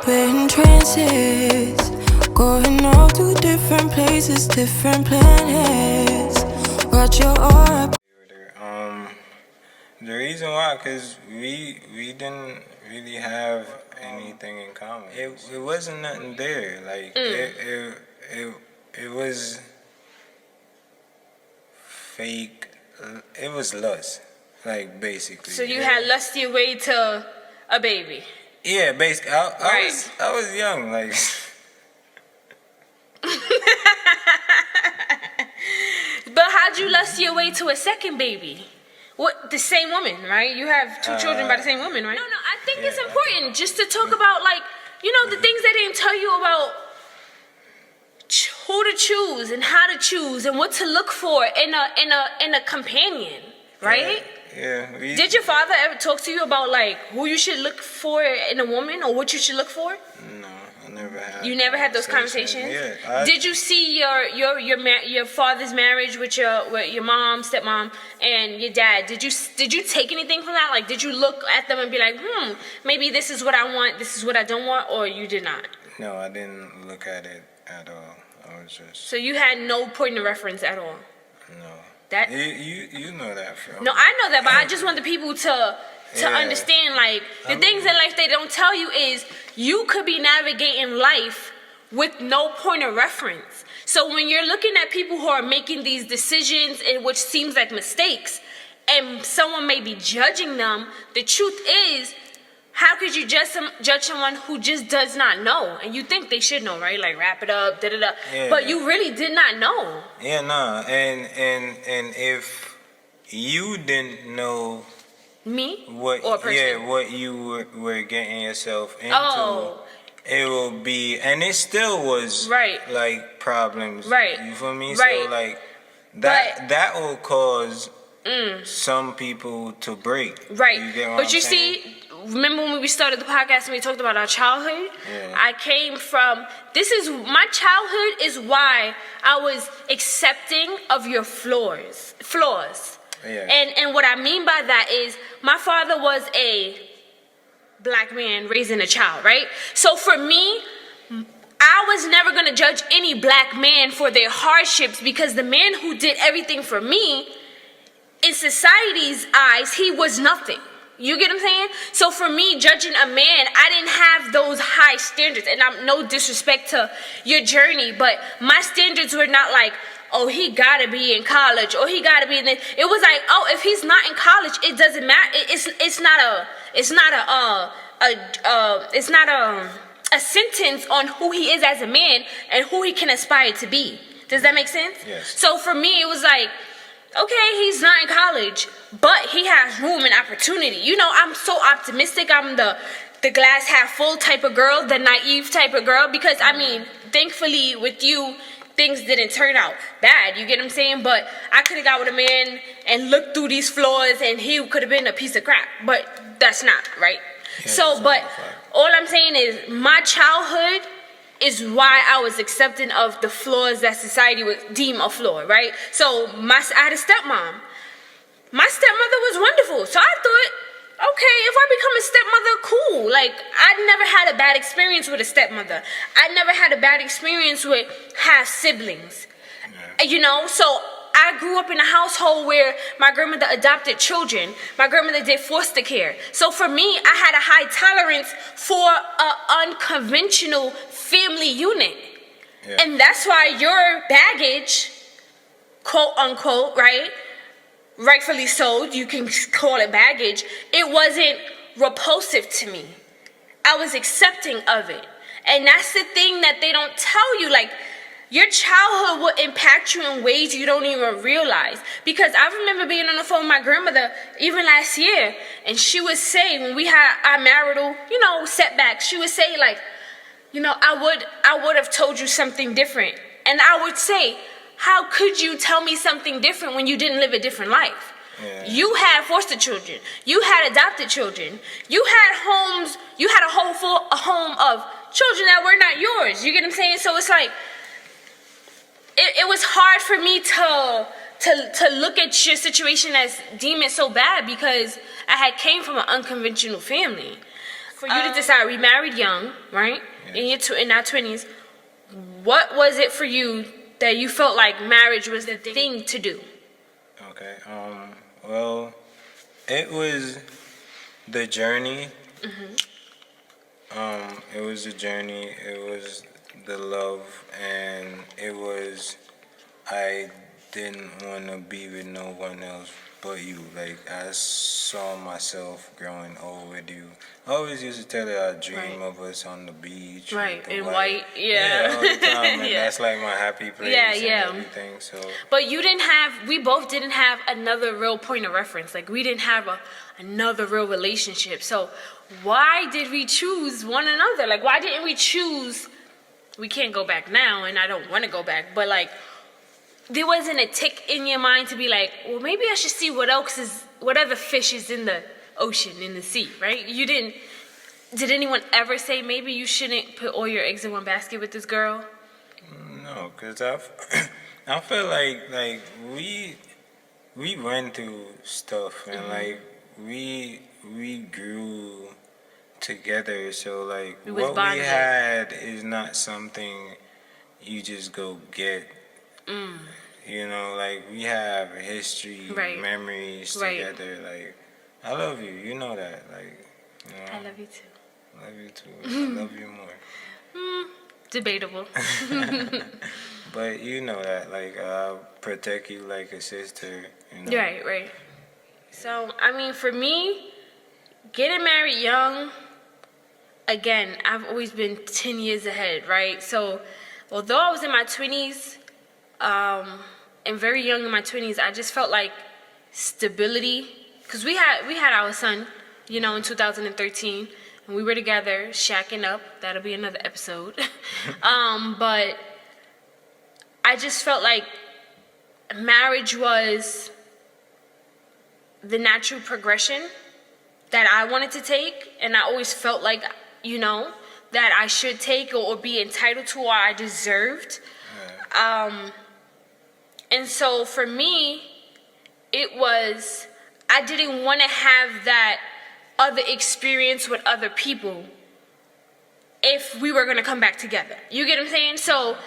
We're in trances, going all to different places, different planets. Watch your aura. The reason why, cause we didn't really have anything in common. It wasn't nothing there. Like it was fake. It was lust, like basically. So you had lusted your way to a baby. Yeah, basically. I was young, like. But how'd you lust your way to a second baby? What, the same woman, right? You have two children by the same woman, right? No, I think it's important just to talk about, like, the things they didn't tell you about who to choose and how to choose and what to look for in a companion, right? Yeah. Did your father ever talk to you about, like, who you should look for in a woman or what you should look for? No, I never had. You never had those conversations? Yeah. Did you see your father's marriage with your mom, stepmom, and your dad? Did you take anything from that? Like, did you look at them and be like, maybe this is what I want, this is what I don't want, or you did not? No, I didn't look at it at all. I was just. So you had no point of reference at all? No. That you know that from. No, I know that, but I just want the people to understand, like, the things in life they don't tell you is you could be navigating life with no point of reference. So when you're looking at people who are making these decisions in which seems like mistakes, and someone may be judging them, the truth is, how could you judge someone who just does not know? And you think they should know, right? Like, wrap it up, da-da-da. Yeah. But you really did not know. Yeah, no. And if you didn't know Me? what or a person? what you were getting yourself into, it will be, and it still was like problems. Right. You feel me? Right. So like that will cause some people to break. Right. You get what but I'm you saying? see, remember when we started the podcast and we talked about our childhood? Yeah. I came from, my childhood is why I was accepting of your flaws. Yeah. And what I mean by that is my father was a black man raising a child, right? So for me, I was never going to judge any black man for their hardships because the man who did everything for me, in society's eyes, he was nothing. You get what I'm saying? So for me, judging a man, I didn't have those high standards. And I'm no disrespect to your journey, but my standards were not like, oh, he gotta be in college, or he gotta be in this. It was like, oh, if he's not in college, it doesn't matter. It's not a sentence on who he is as a man and who he can aspire to be. Does that make sense? Yes. So for me, it was like, okay, he's not in college, but he has room and opportunity. I'm so optimistic. I'm the glass half full type of girl, the naive type of girl, because thankfully with you, things didn't turn out bad. You get what I'm saying? But I could have got with a man and looked through these flaws and he could have been a piece of crap, but that's not right. Yeah, but all I'm saying is my childhood is why I was accepting of the flaws that society would deem a flaw, right? So I had a stepmom. My stepmother was wonderful. So I thought, okay, if I become a stepmother, cool. Like, I never had a bad experience with a stepmother. I never had a bad experience with half siblings. Yeah. So I grew up in a household where my grandmother adopted children. My grandmother did foster care. So for me, I had a high tolerance for an unconventional family unit. Yeah. And that's why your baggage, quote unquote, right? Rightfully so, you can call it baggage. It wasn't repulsive to me. I was accepting of it. And that's the thing that they don't tell you. Like, your childhood will impact you in ways you don't even realize. Because I remember being on the phone with my grandmother, even last year, and she would say, when we had our marital, setbacks, she would say, like, I would have told you something different. And I would say, how could you tell me something different when you didn't live a different life? Yeah. You had foster children. You had adopted children. You had homes. You had a home of children that were not yours. You get what I'm saying? So it's like, it was hard for me to look at your situation as deem it so bad because I had came from an unconventional family. for you to decide, we married young, right? Yes. In our 20s. What was it for you that you felt like marriage was the thing to do? Okay. Well, it was the journey. It was the journey. It was the love, and it was I didn't want to be with no one else but you. Like, I saw myself growing old with you. I always used to tell her I dream of us on the beach. Right, with the in white, all the time, and Yeah. that's like my happy place Yeah. and everything. So But we both didn't have another real point of reference. Like, we didn't have another real relationship. So why did we choose one another? Like, why didn't we choose, we can't go back now, and I don't want to go back, but like, there wasn't a tick in your mind to be like, well, maybe I should see what other fish is in the ocean, in the sea, right? Did anyone ever say maybe you shouldn't put all your eggs in one basket with this girl? no, cause I feel like we went through stuff, and like we grew together. So like We was what bonded. we had is not something you just go get. You know, like we have a history, Right. memories Right. together. Like I love you, you know that. Like, you know, I love you too. love you too. I love you more. Debatable. But you know that, like, I'll protect you like a sister. You know. Right. So, I mean, for me, getting married young, again, I've always been 10 years ahead, right? So, although I was in my 20s, and very young in my 20s, I just felt like stability, because we had our son, you know, in 2013, and we were together, shacking up. That'll be another episode. But I just felt like marriage was the natural progression that I wanted to take, and I always felt like, you know, that I should take or be entitled to, or I deserved. And so for me, it was, I didn't want to have that other experience with other people if we were going to come back together. You get what I'm saying? So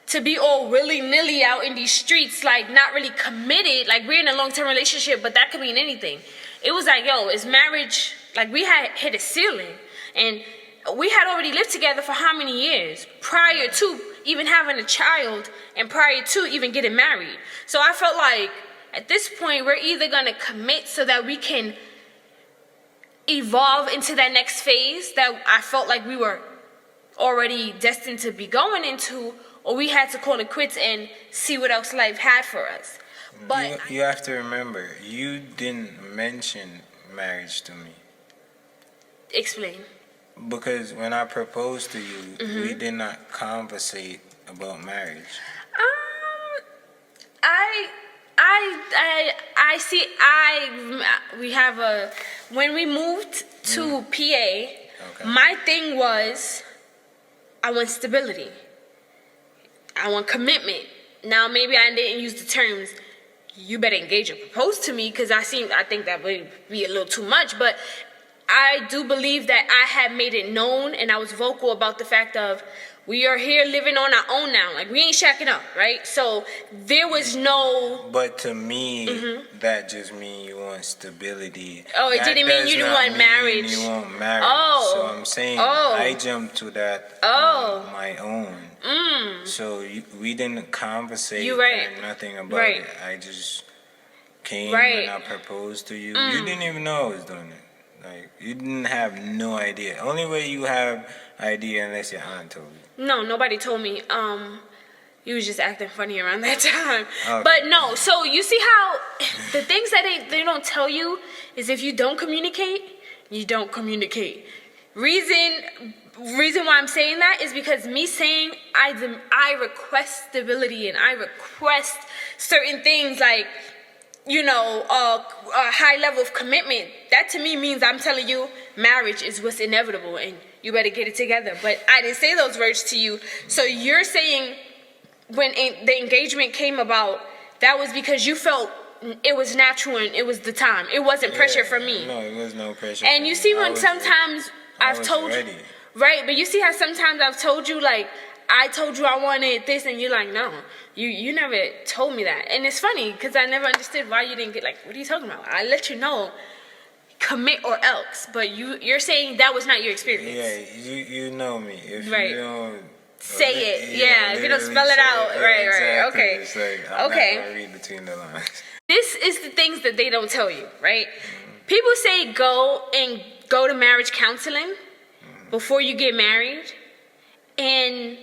to be all willy-nilly out in these streets, like not really committed, like we're in a long-term relationship, but that could mean anything. It was like, yo, is marriage, like we had hit a ceiling, and we had already lived together for how many years prior to even having a child and prior to even getting married. So I felt like at this point we're either going to commit so that we can evolve into that next phase that I felt like we were already destined to be going into, or we had to call it quits and see what else life had for us. But you have to remember, you didn't mention marriage to me. Explain. Because when I proposed to you, we did not conversate about marriage. We have when we moved to PA, my thing was, I want stability. I want commitment. Now, maybe I didn't use the terms, you better engage or propose to me, because I think that would be a little too much, but I do believe that I had made it known, and I was vocal about the fact of, we are here living on our own now. Like, we ain't shacking up, right? So there was no... But to me, that just means you want stability. Oh, it That didn't mean does you didn't not want mean marriage. You want marriage. Oh. So I'm saying Oh. I jumped to that Oh. on my own. So we didn't conversate You right. or nothing about Right. it. I just came Right. and I proposed to you. You didn't even know I was doing it. Like, you didn't have no idea. Only way you have idea unless your aunt told you. No, nobody told me. You was just acting funny around that time. Okay. But no, so you see how the things that they don't tell you is if you don't communicate, you don't communicate. Reason why I'm saying that is because me saying I request stability and I request certain things like, you know, a high level of commitment. That to me means I'm telling you marriage is what's inevitable and you better get it together. But I didn't say those words to you. So you're saying when the engagement came about, that was because you felt it was natural and it was the time. It wasn't pressure from me. No, it was no pressure. And from you me. see I when was- sometimes I've was told ready. you, right? But you see how sometimes I've told you, like, I told you I wanted this, and you're like, no, you never told me that. And it's funny because I never understood why you didn't get, like, what are you talking about? I let you know, commit or else. But you're saying that was not your experience. Yeah, you know me. If Right. you don't Say it, yeah. If you don't spell it out, right, exactly. okay. It's like, I'm Okay. not gonna read between the lines. This is the things that they don't tell you, right? People say go to marriage counseling before you get married. And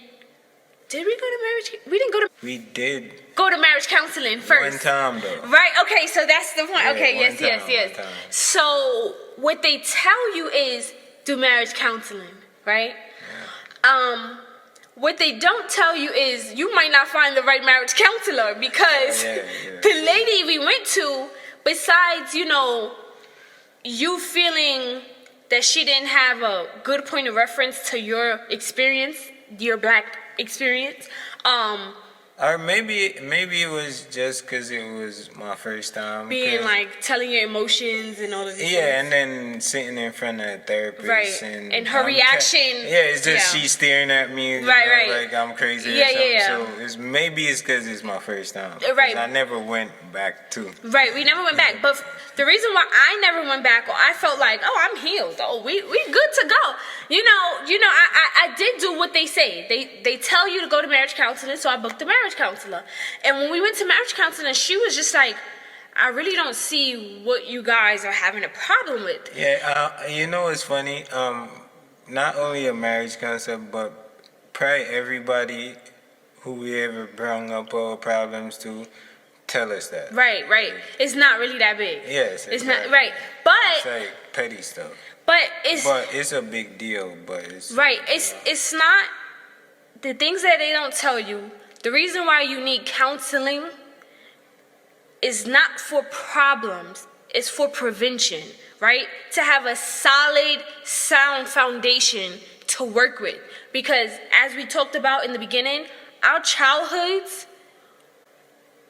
did we go to marriage? We didn't We did go to marriage counseling first. one time though. Right, okay, so that's the point. Yeah, Okay, one yes. time. So what they tell you is do marriage counseling, right? What they don't tell you is you might not find the right marriage counselor because Yeah. the lady we went to, besides, you feeling that she didn't have a good point of reference to your experience, your black experience, Or maybe it was just because it was my first time. being 'cause- like telling your emotions and all of these Yeah, things. and then sitting in front of a therapist, Right, and her I'm reaction- it's just yeah. she staring at me, Right. like I'm crazy. Yeah, or something. yeah. So maybe it's because it's my first time. 'Cause Right. I never went back to. Right, we never went back. But the reason why I never went back, or I felt like, oh, I'm healed. Oh, we good to go. I did do what they say. They tell you to go to marriage counseling, so I booked a marriage counselor. And when we went to marriage counseling, she was just like, I really don't see what you guys are having a problem with. Yeah, it's funny. Not only a marriage concept, but probably everybody who we ever brought up our problems to tell us that. Right. It's not really that big. Yes, It's not, exactly. right. But It's like petty stuff, but it's but it's a big deal. But it's right. It's not the things that they don't tell you. The reason why you need counseling is not for problems. It's for prevention, right? To have a solid, sound foundation to work with. Because as we talked about in the beginning, our childhoods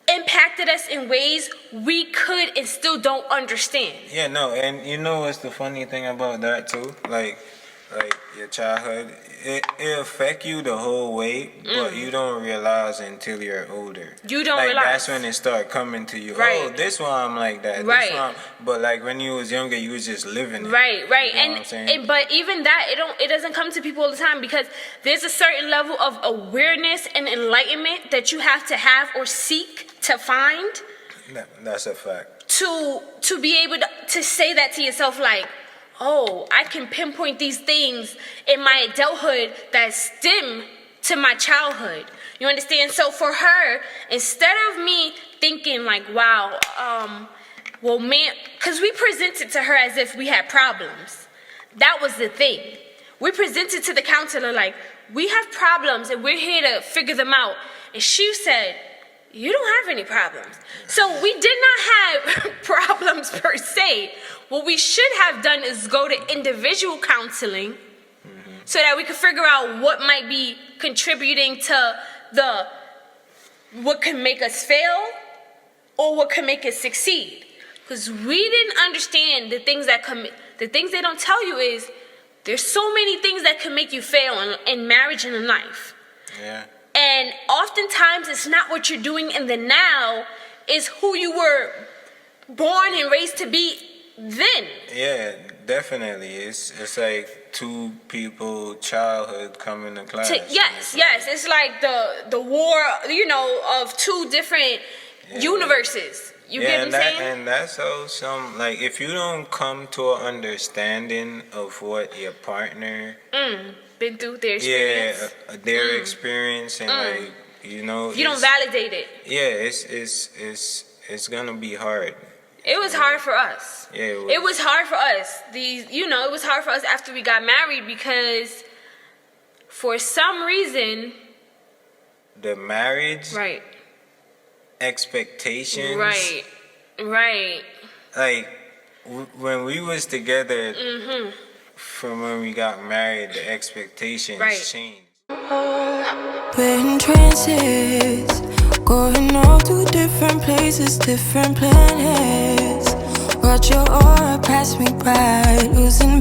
impacted us in ways we could and still don't understand. Yeah, no, and you know what's the funny thing about that too? Like your childhood, it affect you the whole way, but you don't realize until you're older. You don't like, realize. That's when it start coming to you. Right. Oh, this why I'm like that. Right. This why but like when you was younger, you was just living it. Right. You know what I'm And saying? but even that, it doesn't come to people all the time because there's a certain level of awareness and enlightenment that you have to have or seek to find That's a fact. to be able to say that to yourself, like, oh, I can pinpoint these things in my adulthood that stem to my childhood. You understand? So for her, instead of me thinking like, wow, well, man, because we presented to her as if we had problems. That was the thing. We presented to the counselor like, we have problems and we're here to figure them out. And she said, you don't have any problems. So we did not have problems per se. What we should have done is go to individual counseling so that we could figure out what might be contributing to what can make us fail or what can make us succeed. Because we didn't understand the things they don't tell you is there's so many things that can make you fail in marriage and in life. Yeah. And oftentimes it's not what you're doing in the now, it's who you were born and raised to be then. Yeah, definitely. It's like two people childhood coming to class. Yes. It's like the war, of two different universes. You get what I'm saying? And that's how if you don't come to an understanding of what your partner Been through their experience. their experience and you don't validate it. Yeah, it's gonna be hard. It was hard for us. Yeah, it was hard for us. It was hard for us after we got married because for some reason the marriage right. expectations Right. like when we was together from when we got married, the expectations changed. We're in trances, going all to different places, different planets. Watch your aura pass me by, losing